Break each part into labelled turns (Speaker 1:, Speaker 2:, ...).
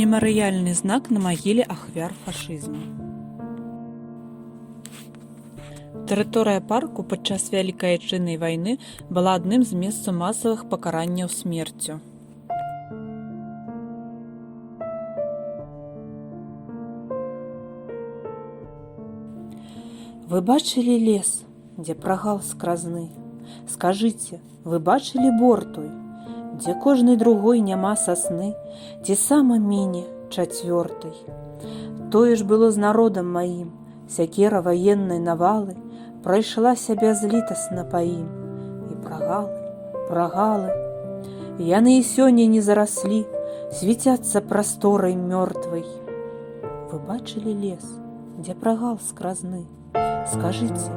Speaker 1: Мемарыяльны знак на магіле ахвяр фашызму. Тэрыторыя парку падчас Вялікай Айчыннай вайны была адным з месцаў масавых пакаранняў смерцю. Вы бачылі лес, дзе прагал скразны? Скажыце, вы бачылі бор той, дзе кожнай другой няма сасны, ці сама мене чацвёртай? Тое ж было з народам маім, сякера ваеннай навалы прайшлася бязлітасна па ім. І прагалы, яны і сёння не зараслі, свіцяцца прасторай мёртвай. Вы бачылі лес, дзе прагал скразны? Скажыце,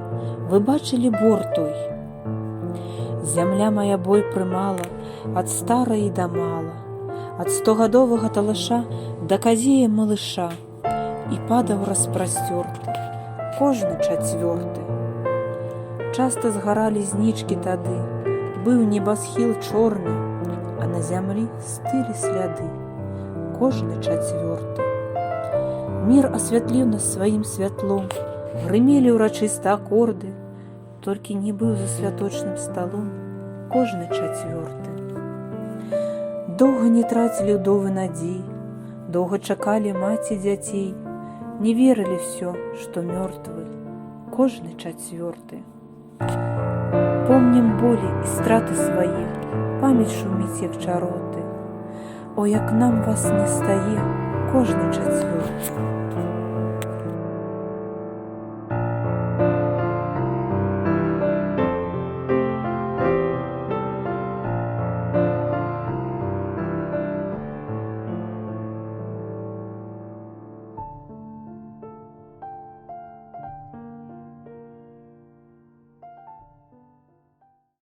Speaker 1: вы бачылі бор той? Зямля мая бой прымала ад старай і да мала, ад 100гадовага талаша да казея малыша, і падаў распрасцёрты кожны чацвёрты. Часта згаралі знічкі тады, быў небасхіл чорны, а на зямлі стылі сляды кожны чацвёрты. Мір асвятліў нас сваім святлом, грымелі ўрачыста акорды, толькі не быў за святочным сталом кожны чацвёрты. Доўга не трацілі ўдовы надзей, доўга чакалі маці дзяцей, не верылі ўсё, што мёртвы кожны чацвёрты. Помнім болі і страты свае, памяць шуміць, як чароты. О, як нам вас не стае кожны чацвёрты.